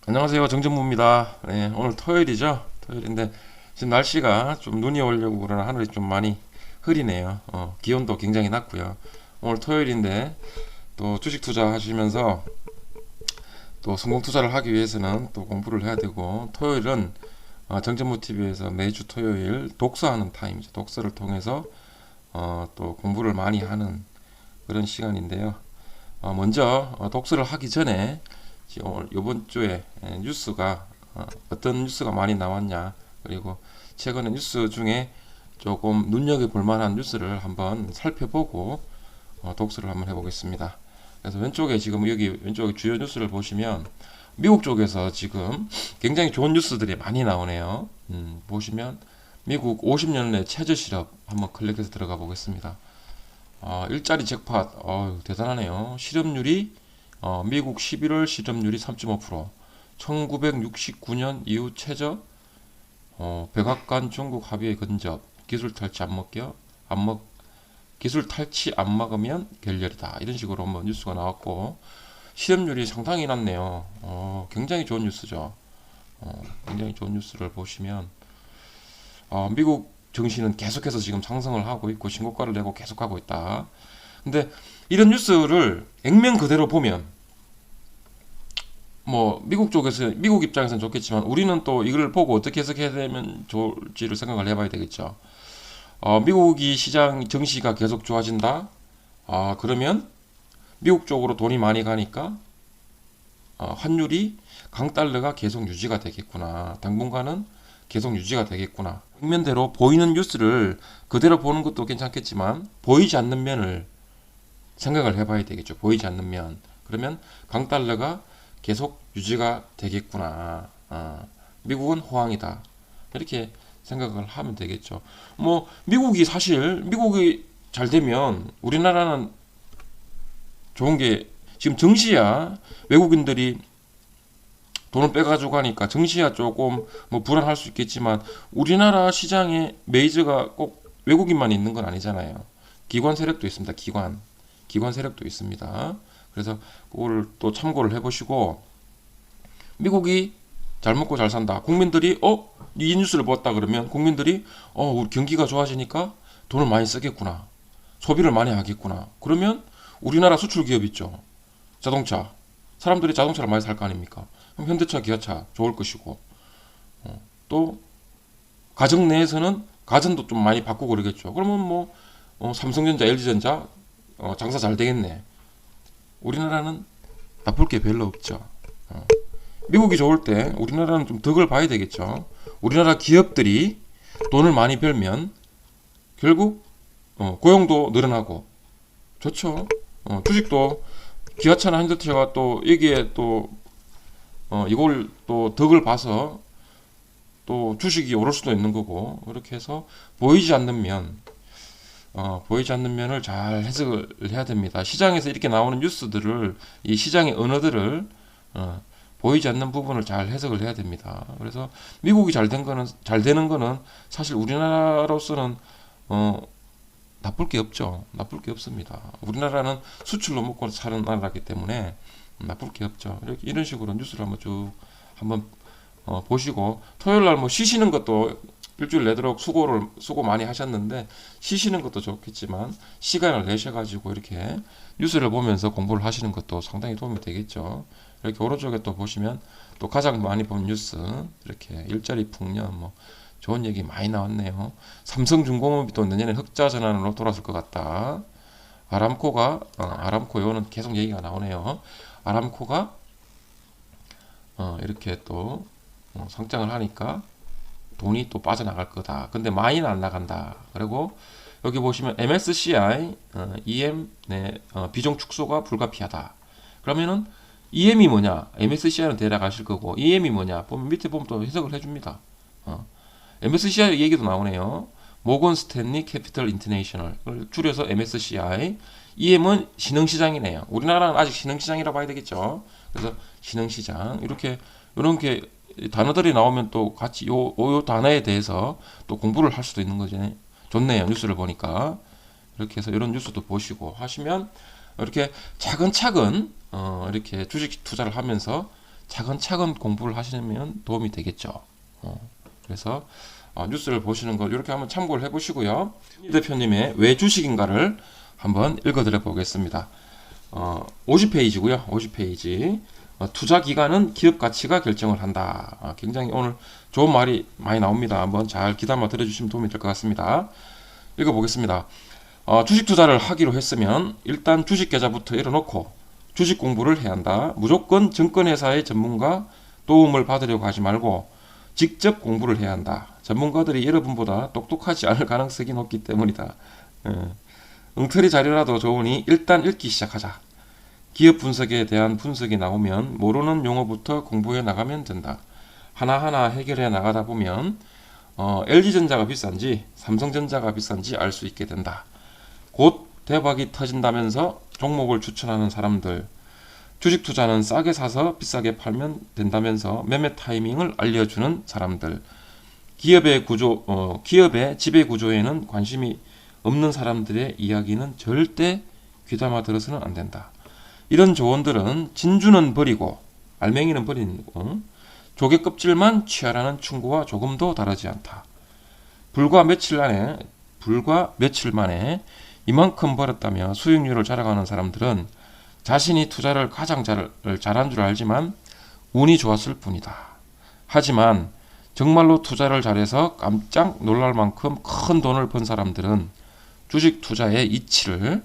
안녕하세요. 정전무입니다. 네, 오늘 토요일이죠. 토요일인데 지금 날씨가 좀 눈이 오려고 그러나 하늘이 좀 많이 흐리네요. 기온도 굉장히 낮고요. 오늘 토요일인데 또 주식 투자하시면서 또 성공 투자를 하기 위해서는 또 공부를 해야 되고, 토요일은 정전무 TV에서 매주 토요일 독서하는 타임이죠. 독서를 통해서 또 공부를 많이 하는 그런 시간인데요. 먼저 독서를 하기 전에 오늘 이번 주에 뉴스가 어떤 뉴스가 많이 나왔냐, 그리고 최근에 뉴스 중에 조금 눈여겨볼 만한 뉴스를 한번 살펴보고 독서를 한번 해보겠습니다. 그래서 왼쪽에 지금 여기 왼쪽에 주요 뉴스를 보시면 미국 쪽에서 지금 굉장히 좋은 뉴스들이 많이 나오네요. 보시면 미국 50년 내 최저 실업 한번 클릭해서 들어가 보겠습니다. 일자리 잭팟, 대단하네요. 실업률이 미국 11월 실업률이 3.5%, 1969년 이후 최저, 백악관 중국 합의에 근접, 기술 탈취 기술 탈취 안 막으면 결렬이다. 이런 식으로 뭐 뉴스가 나왔고, 실업률이 상당히 낮네요. 굉장히 좋은 뉴스죠. 굉장히 좋은 뉴스를 보시면, 미국 증시는 계속해서 지금 상승을 하고 있고 신고가를 내고 계속하고 있다. 근데 이런 뉴스를 액면 그대로 보면 뭐 미국 입장에서는 좋겠지만, 우리는 또 이걸 보고 어떻게 해석해야 되면 좋을지를 생각을 해봐야 되겠죠. 미국이 시장 증시가 계속 좋아진다. 그러면 미국 쪽으로 돈이 많이 가니까 환율이 강달러가 계속 유지가 되겠구나. 당분간은 계속 유지가 되겠구나. 평면대로 보이는 뉴스를 그대로 보는 것도 괜찮겠지만, 보이지 않는 면을 생각을 해봐야 되겠죠. 보이지 않는 면. 그러면 강달러가 계속 유지가 되겠구나. 미국은 호황이다. 이렇게 생각을 하면 되겠죠. 뭐 미국이 잘 되면 우리나라는 좋은 게, 지금 증시야 외국인들이 돈을 빼가지고 가니까 증시야 조금 뭐 불안할 수 있겠지만, 우리나라 시장에 메이저가 꼭 외국인만 있는 건 아니잖아요. 기관 세력도 있습니다. 기관 세력도 있습니다. 그래서 그거를 또 참고를 해보시고, 미국이 잘 먹고 잘 산다. 국민들이 이 뉴스를 봤다 그러면 국민들이 우리 경기가 좋아지니까 돈을 많이 쓰겠구나. 소비를 많이 하겠구나. 그러면 우리나라 수출 기업 있죠. 자동차. 사람들이 자동차를 많이 살 거 아닙니까? 그럼 현대차, 기아차 좋을 것이고, 또 가정 내에서는 가전도 좀 많이 바꾸고 그러겠죠. 그러면 뭐 삼성전자, LG전자 장사 잘 되겠네. 우리나라는 나쁠 게 별로 없죠. 미국이 좋을 때 우리나라는 좀 덕을 봐야 되겠죠. 우리나라 기업들이 돈을 많이 벌면 결국 고용도 늘어나고 좋죠. 주식도 기아차나 현대차가 또 여기에 또 이걸 또 덕을 봐서 또 주식이 오를 수도 있는 거고, 그렇게 해서 보이지 않는 면을 잘 해석을 해야 됩니다. 시장에서 이렇게 나오는 뉴스들을, 이 시장의 언어들을 보이지 않는 부분을 잘 해석을 해야 됩니다. 그래서 미국이 잘 되는 거는 사실 우리나라로서는 나쁠 게 없죠. 나쁠 게 없습니다. 우리나라는 수출로 먹고 사는 나라이기 때문에 나쁠 게 없죠. 이런 식으로 뉴스를 한번 보시고, 토요일 날 뭐 쉬시는 것도 일주일 내도록 수고 많이 하셨는데, 쉬시는 것도 좋겠지만 시간을 내셔가지고 이렇게 뉴스를 보면서 공부를 하시는 것도 상당히 도움이 되겠죠. 이렇게 오른쪽에 또 보시면 또 가장 많이 본 뉴스, 이렇게 일자리 풍년, 뭐 좋은 얘기 많이 나왔네요. 삼성중공업이 또 내년에 흑자 전환으로 돌아설 것 같다. 아람코, 요거는 계속 얘기가 나오네요. 아람코가 이렇게 또 상장을 하니까 돈이 또 빠져나갈 거다. 근데 많이는 안 나간다. 그리고 여기 보시면 MSCI EM 비중 축소가 불가피하다. 그러면은 EM이 뭐냐? MSCI는 대략 아실 거고, EM이 뭐냐? 보면 밑에 보면 또 해석을 해줍니다. MSCI 얘기도 나오네요. 모건 스탠리 캐피털 인터내셔널을 줄여서 MSCI. EM은 신흥시장이네요. 우리나라는 아직 신흥시장이라고 봐야 되겠죠. 그래서 신흥시장, 이런 게 단어들이 나오면 또 같이 요 단어에 대해서 또 공부를 할 수도 있는 거죠. 좋네요. 뉴스를 보니까. 이렇게 해서 이런 뉴스도 보시고 하시면, 이렇게 차근차근 이렇게 주식 투자를 하면서 차근차근 공부를 하시면 도움이 되겠죠. 그래서 뉴스를 보시는 거 이렇게 한번 참고를 해보시고요. 이 대표님의 왜 주식인가를 한번 읽어드려 보겠습니다. 50페이지고요. 50페이지. 투자 기간은 기업 가치가 결정을 한다. 굉장히 오늘 좋은 말이 많이 나옵니다. 한번 잘 귀담아 들어주시면 도움이 될 것 같습니다. 읽어보겠습니다. 주식 투자를 하기로 했으면 일단 주식 계좌부터 열어놓고 주식 공부를 해야 한다. 무조건 증권회사의 전문가 도움을 받으려고 하지 말고 직접 공부를 해야 한다. 전문가들이 여러분보다 똑똑하지 않을 가능성이 높기 때문이다. 엉터리 자료라도 좋으니 일단 읽기 시작하자. 기업 분석에 대한 분석이 나오면 모르는 용어부터 공부해 나가면 된다. 하나하나 해결해 나가다 보면 LG전자가 비싼지 삼성전자가 비싼지 알 수 있게 된다. 곧 대박이 터진다면서 종목을 추천하는 사람들, 주식 투자는 싸게 사서 비싸게 팔면 된다면서 매매 타이밍을 알려주는 사람들, 기업의 지배 구조에는 관심이 없는 사람들의 이야기는 절대 귀담아 들어서는 안 된다. 이런 조언들은 진주는 버리고 알맹이는 버리는 거, 조개 껍질만 취하라는 충고와 조금도 다르지 않다. 불과 며칠 만에 이만큼 벌었다며 수익률을 자랑하는 사람들은 자신이 투자를 가장 잘한 줄 알지만 운이 좋았을 뿐이다. 하지만 정말로 투자를 잘해서 깜짝 놀랄 만큼 큰 돈을 번 사람들은 주식 투자의 이치를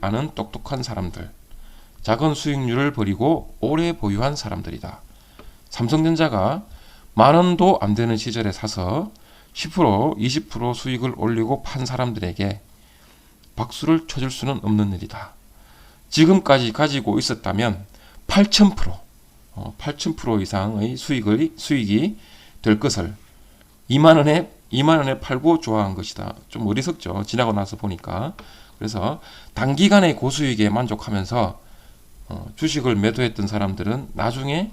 아는 똑똑한 사람들, 작은 수익률을 버리고 오래 보유한 사람들이다. 삼성전자가 10,000원도 안 되는 시절에 사서 10%, 20% 수익을 올리고 판 사람들에게 박수를 쳐줄 수는 없는 일이다. 지금까지 가지고 있었다면 8,000% 이상의 수익이 될 것을 2만원에 팔고 좋아한 것이다. 좀 어리석죠. 지나고 나서 보니까. 그래서 단기간의 고수익에 만족하면서 주식을 매도했던 사람들은 나중에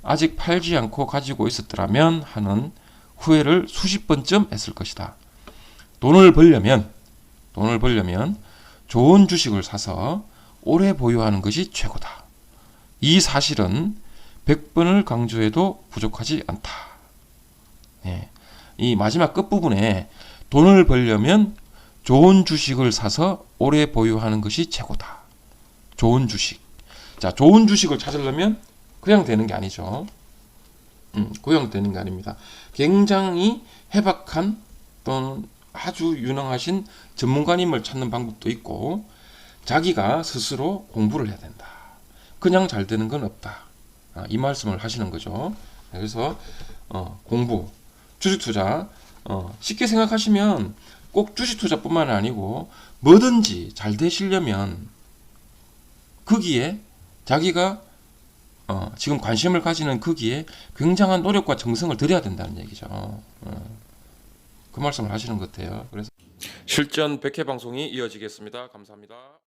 아직 팔지 않고 가지고 있었더라면 하는 후회를 수십 번쯤 했을 것이다. 돈을 벌려면 좋은 주식을 사서 오래 보유하는 것이 최고다. 이 사실은 100번을 강조해도 부족하지 않다. 이 마지막 끝부분에 돈을 벌려면 좋은 주식을 사서 오래 보유하는 것이 최고다. 좋은 주식. 자, 좋은 주식을 찾으려면 그냥 되는 게 아니죠. 그냥 되는 게 아닙니다. 굉장히 해박한 또는 아주 유능하신 전문가님을 찾는 방법도 있고 자기가 스스로 공부를 해야 된다. 그냥 잘 되는 건 없다. 이 말씀을 하시는 거죠. 그래서 공부, 주식 투자 쉽게 생각하시면 꼭 주식 투자뿐만 아니고 뭐든지 잘 되시려면 거기에 자기가 지금 관심을 가지는 거기에 굉장한 노력과 정성을 들여야 된다는 얘기죠. 그 말씀을 하시는 것 같아요. 그래서 실전 100회 방송이 이어지겠습니다. 감사합니다.